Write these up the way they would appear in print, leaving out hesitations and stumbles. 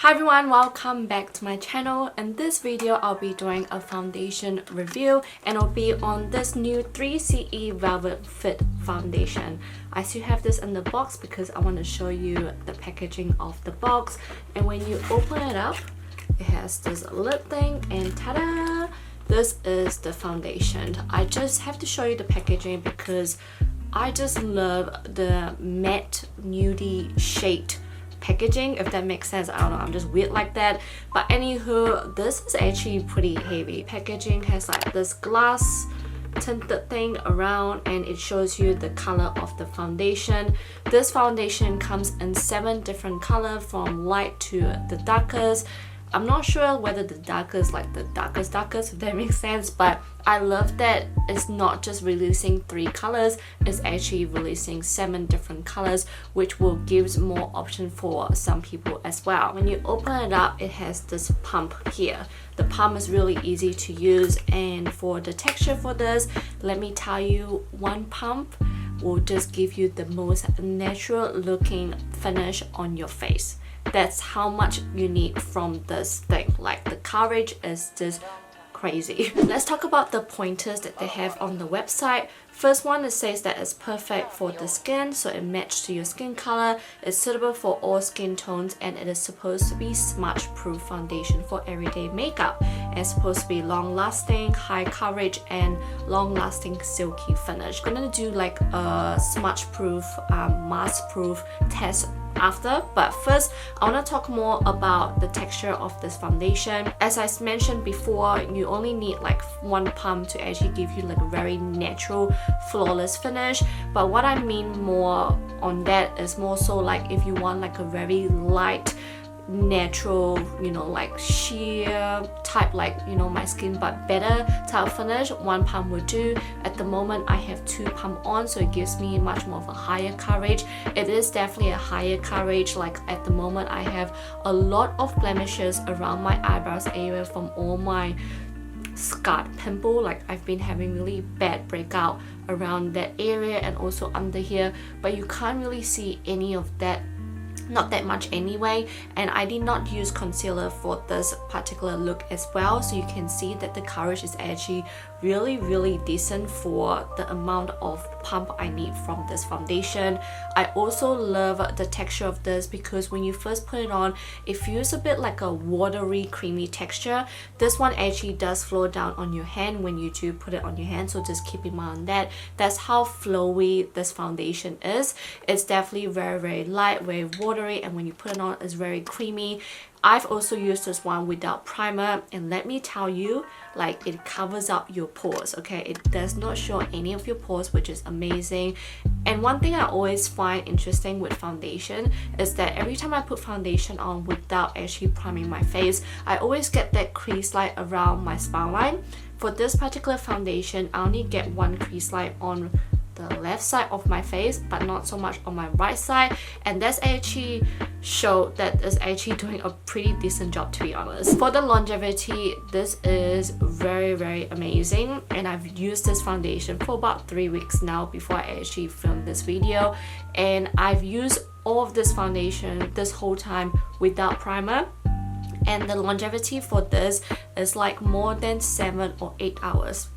Hi everyone, welcome back to my channel. In this video, I'll be doing a foundation review and it'll be on this new 3CE Velvet Fit foundation. I still have this in the box because I want to show you the packaging of the box. And when you open it up, it has this lid thing and ta-da! This is the foundation. I just have to show you the packaging because I just love the matte nudie shade packaging, if that makes sense. I don't know, I'm just weird like that. But anywho, this is actually pretty heavy. Packaging has like this glass tinted thing around and it shows you the color of the foundation. This foundation comes in 7 different colors from light to the darkest. I'm not sure whether the darkest like the darkest, if that makes sense, but I love that it's not just releasing 3 colors, it's actually releasing 7 different colors, which will give more option for some people as well. When you open it up, it has this pump here. The pump is really easy to use, and for the texture for this, let me tell you, one pump will just give you the most natural looking finish on your face. That's how much you need from this thing. Like, the coverage is just crazy. Let's talk about the pointers that they have on the website. First one, it says that it's perfect for the skin, so it matches to your skin color. It's suitable for all skin tones, and it is supposed to be smudge proof foundation for everyday makeup. And it's supposed to be long lasting, high coverage, and long lasting silky finish. I'm gonna do like a smudge proof, mask proof test after, but first I want to talk more about the texture of this foundation. As I mentioned before, you only need like one pump to actually give you like a very natural flawless finish, but what I mean more on that is more so like if you want like a very light natural, you know, like sheer type, like, you know, my skin but better type finish, one pump will do. At the moment I have 2 pump on, so it gives me much more of a higher coverage. It is definitely a higher coverage. Like at the moment I have a lot of blemishes around my eyebrows area from all my scarred pimple. Like I've been having really bad breakout around that area and also under here, but you can't really see any of that, not that much anyway. And I did not use concealer for this particular look as well, so you can see that the coverage is actually really decent for the amount of pump I need from this foundation. I also love the texture of this because when you first put it on, it feels a bit like a watery creamy texture. This one actually does flow down on your hand when you do put it on your hand, so just keep in mind on that. That's how flowy this foundation is. It's definitely very light, very watery, and when you put it on, it's very creamy. I've also used this one without primer, and let me tell you, like, it covers up your pores, okay? It does not show any of your pores, which is amazing. And one thing I always find interesting with foundation is that every time I put foundation on without actually priming my face, I always get that crease line around my smile line. For this particular foundation, I only get one crease line on the left side of my face, but not so much on my right side, and that's actually showed that it's actually doing a pretty decent job, to be honest. For the longevity, this is very amazing, and I've used this foundation for about 3 weeks now before I actually filmed this video, and I've used all of this foundation this whole time without primer, and the longevity for this is like more than 7 or 8 hours.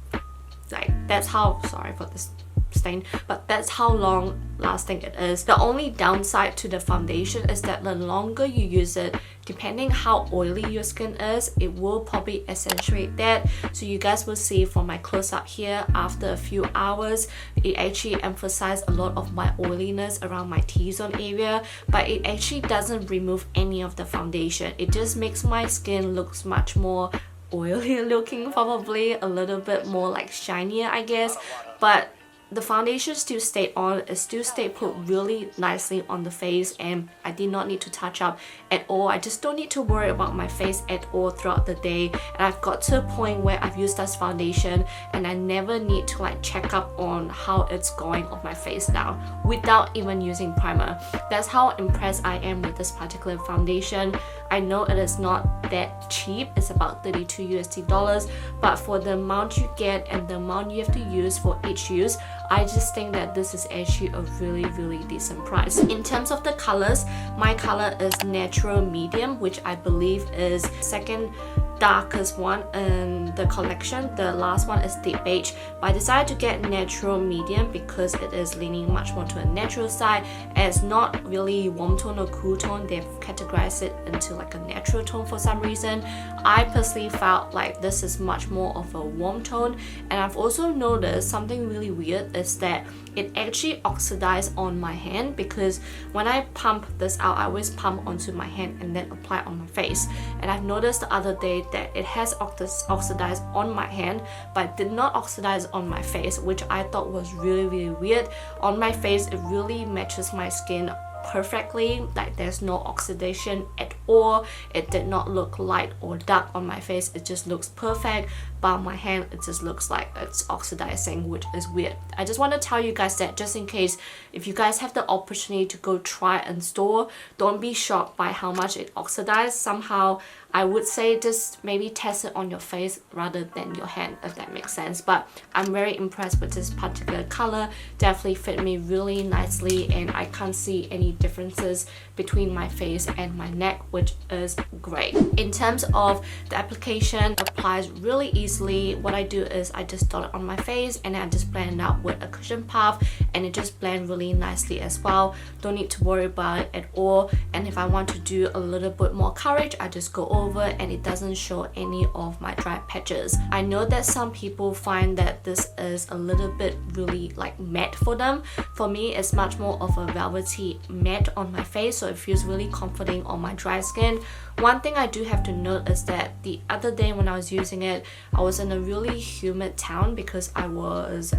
Like, that's how, sorry for this stain, but that's how long lasting it is. The only downside to the foundation is that the longer you use it, depending how oily your skin is, it will probably accentuate that. So you guys will see from my close-up here, after a few hours, it actually emphasized a lot of my oiliness around my T-zone area, but it actually doesn't remove any of the foundation. It just makes my skin looks much more oily looking, probably a little bit more like shinier, I guess, but the foundation still stayed on. It still stayed put really nicely on the face, and I did not need to touch up at all. I just don't need to worry about my face at all throughout the day, and I've got to a point where I've used this foundation and I never need to like check up on how it's going on my face now without even using primer. That's how impressed I am with this particular foundation. I know it is not that cheap, it's about $32 USD, but for the amount you get and the amount you have to use for each use, I just think that this is actually a really decent price. In terms of the colors, my color is natural medium, which I believe is second darkest one in the collection. The last one is deep beige, but I decided to get natural medium because it is leaning much more to a natural side, and it's not really warm tone or cool tone. They've categorized it into like a natural tone for some reason. I personally felt like this is much more of a warm tone, and I've also noticed something really weird is that it actually oxidized on my hand, because when I pump this out, I always pump onto my hand and then apply on my face. And I've noticed the other day that it has oxidized on my hand, but it did not oxidize on my face, which I thought was really weird. On my face, it really matches my skin perfectly, like there's no oxidation at all. It did not look light or dark on my face, it just looks perfect, but on my hand it just looks like it's oxidizing, which is weird. I just want to tell you guys that just in case, if you guys have the opportunity to go try in store, don't be shocked by how much it oxidized. Somehow I would say just maybe test it on your face rather than your hand, if that makes sense. But I'm very impressed with this particular color. Definitely fit me really nicely, and I can't see any differences between my face and my neck, which is great. In terms of the application, it applies really easily. What I do is I just dot it on my face and I just blend it out with a cushion puff, and it just blends really nicely as well. Don't need to worry about it at all. And if I want to do a little bit more coverage, I just go over and it doesn't show any of my dry patches. I know that some people find that this is a little bit really like matte for them. For me, it's much more of a velvety matte on my face, so it feels really comforting on my dry skin. One thing I do have to note is that the other day when I was using it, I was in a really humid town because I was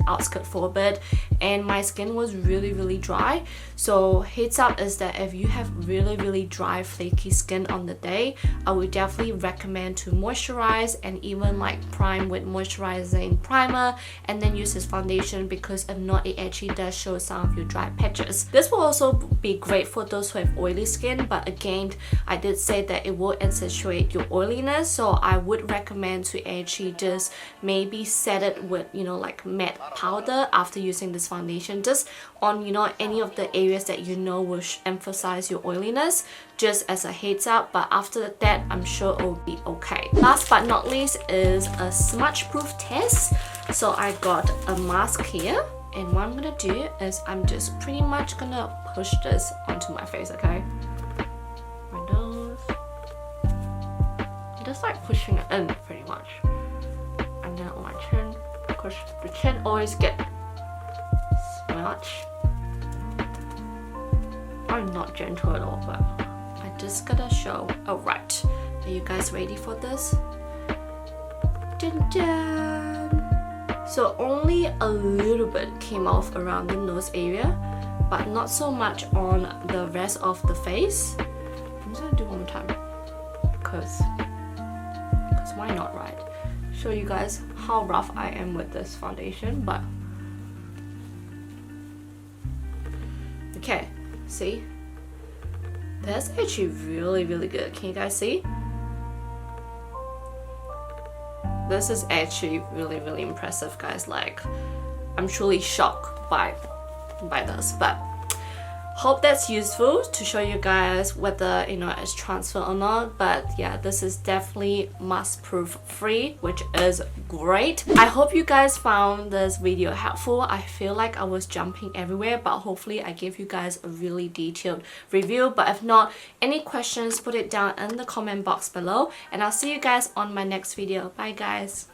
outskirts for a bit, and my skin was really dry. So heads up is that if you have really dry flaky skin on the day, I would definitely recommend to moisturize and even like prime with moisturizing primer and then use this foundation, because if not, it actually does show some of your dry patches. This will also be great for those who have oily skin, but again, I did say that it will accentuate your oiliness, so I would recommend to actually just maybe set it with, you know, like matte powder after using this foundation, just on, you know, any of the areas that you know will emphasize your oiliness, just as a heads up. But after that, I'm sure it will be okay. Last but not least is a smudge proof test. So I got a mask here, and what I'm gonna do is I'm just pretty much gonna push this onto my face, okay? My nose. Just like pushing it in pretty much. And then on my chin, because the chin always get smudged. I'm not gentle at all, but I just gotta show. Alright, are you guys ready for this? Dun dun! So only a little bit came off around the nose area, but not so much on the rest of the face. I'm just gonna do one more time, because why not, right? Show you guys how rough I am with this foundation. But okay, see, that's actually really good. Can you guys see? This is actually really impressive, guys. Like, I'm truly shocked by this, but hope that's useful to show you guys whether, you know, it's transfer or not. But yeah, this is definitely mask proof free, which is great. I hope you guys found this video helpful. I feel like I was jumping everywhere, but hopefully I gave you guys a really detailed review. But if not, any questions, put it down in the comment box below, and I'll see you guys on my next video. Bye guys.